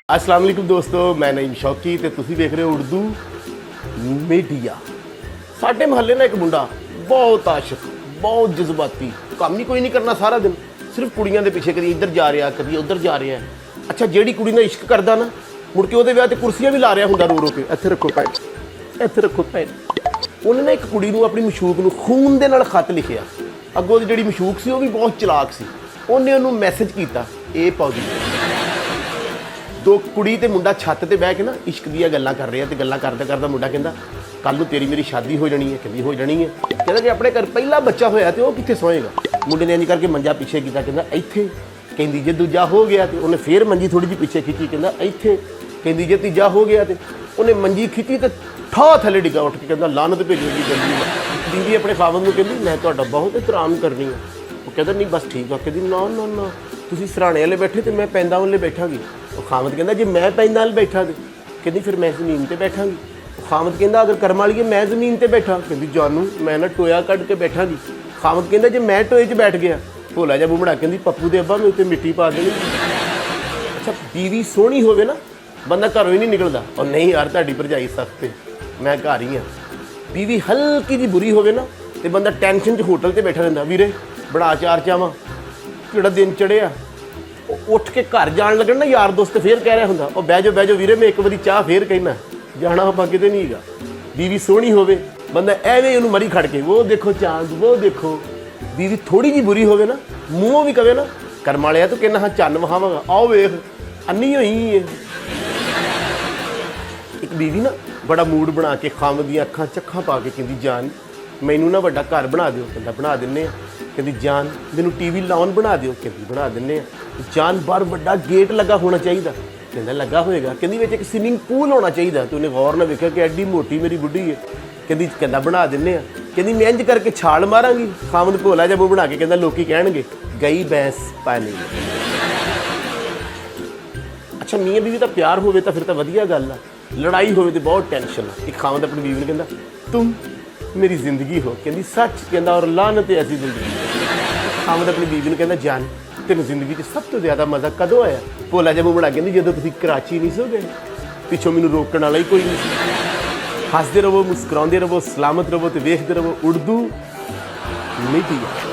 अस्सलाम वालेकुम दोस्तों, मैं नईम शौकी ते तुसी देख रहे हो उर्दू मीडिया। साडे महल्ले ना एक मुंडा बहुत आशिक, बहुत जज्बाती, काम ही कोई नहीं करना सारा दिन, सिर्फ कुड़ियां दे पिछे कदी इधर जा रहा कदी उधर जा रहा है। अच्छा, जेड़ी कुड़ी ना इश्क करदा ना मुड़ के ओहदे विआह ते कुर्सियां भी ला रहा हुंदा रो रो के, इत्थे रखो भैन, इत्थे रखो भैन। उन्हें ना एक कुड़ी नूं अपनी मशूक नूं खून दे नाल खत लिखिया। अगों दी जेड़ी मशूक सी ओह भी बहुत चलाक सी। उन्हें उहनूं मैसेज कीता, ए पौधी दो कुड़ी ते मुंडा छत ते बह के ना इश्क दियां गल्लां कर रहे हैं। गल्लां करदा करदा मुंडा कहंदा कल नूं तेरी मेरी शादी हो जानी है। कहंदी हो जानी है। कहंदा जे अपने घर पहला बच्चा होया ते ओह कित्थे सोएगा। मुंडे ने इंज करके मंजा पीछे कीता, कहंदा इत्थे। कहंदी जे दूजा हो गया तो उन्हें फिर मंजी थोड़ी जी पीछे खिंची, कहंदा इत्थे। कहंदी जे तीजा हो गया तो उन्हें मंजी खिंची तो ठा थले डिगा उठ के, कहंदा लानत भेजूगी जल्दी। बीवी अपने खावंद नूं कहंदी मैं तुहाडा बहुत एहतराम करनी है। वो कहंदा नहीं बस ठीक है। कहंदी ना ना ना, तुसीं सराणे वाले बैठे तो मैं पैंदा वाले बैठांगी। खामद कहंदा जे मैं पैंदा वाल बैठा तो कहंदी फिर मैं जमीन ते बैठांगी। खामद कहंदा अगर कर्म वाली मैं जमीन ते बैठा, कहंदी जानू मैं ना टोया कढ़ के बैठांगी। खामद कहंदा जे मैं टोए 'च बैठ गया, भोला जा बुमड़ा कहंदी पप्पू दे अब्बा मैं उत्ते मिट्टी पा देनी। अच्छा, बीवी सोहनी होवे ना बंदा घरों ही नहीं निकलदा। और नहीं यार तुहाडी भरजाई सख्त है, मैं घर ही हाँ। बीवी हल्की जी बुरी होवे ना तो बंदा टेंशन 'च होटल ते बैठा रहिंदा, वीरे बड़ा चार चावां किहड़ा दिन चढ़िया। उठ के घर जान लगन ना यार दोस्त फिर कह रहा होंदा और बह जाओ वीरे मैं एक बारी चाह फिर कहना जाना आप किते नहीं हैगा। बीवी सोहनी होवे बंदा एवें उन्होंने मरी खड़ के वो देखो चांद वो देखो। बीवी थोड़ी जी बुरी होवे ना मूँहों भी कवे ना कर्म वालिया तो कहना हाँ चन्न वहावांगा, आओ वेख अन्नी होई है। एक बीवी ना बड़ा मूड बना के खामद दी अखां चक्खां पा के कहंदी जान मैनू ना वड्डा घर बना दिओ। कहंदा बना दिन्ने आ। कहंदी जान मैनू टीवी लाउन बना दिओ। कहंदी बना दिन्ने आ। जान बाहर वड्डा गेट लगा होना चाहिए। कहंदा लगा होएगा। कहंदी विच एक स्विमिंग पूल होना चाहिए। तो उन्हें गौर ना वेखिया कि एड्डी मोटी मेरी बुढ़ी है। कहंदा बना दिन्ने आ। कहंदी मैं इंज करके छाल मारांगी। खामद भोला जा मूँह बना के कहंदा लोकी कहणगे गई भैंस पानी। अच्छा, मियाँ बीवी का प्यार होवे तो फिर तो वधिया गल आ, लड़ाई होवे तो बहुत टेंशन आ। एक खामद अपनी बीवी ने कहंदा तुम मेरी जिंदगी हो। कहंदी सच। कहंदा और लानत ऐसी जिंदगी। खामद अपनी बीवी ने कहंदा जान तेन जिंदगी च सब तो ज़्यादा मज़ा कदों आया। भोला जा मूँह बना कहंदी जदों तुसीं कराची नहीं सो गए, पिछों मैनूं रोकण वाला ही कोई नहीं। हसदे रवो, मुस्कुराते रवो, सलामत रवो तो वेखदे रवो उर्दू मीडिया।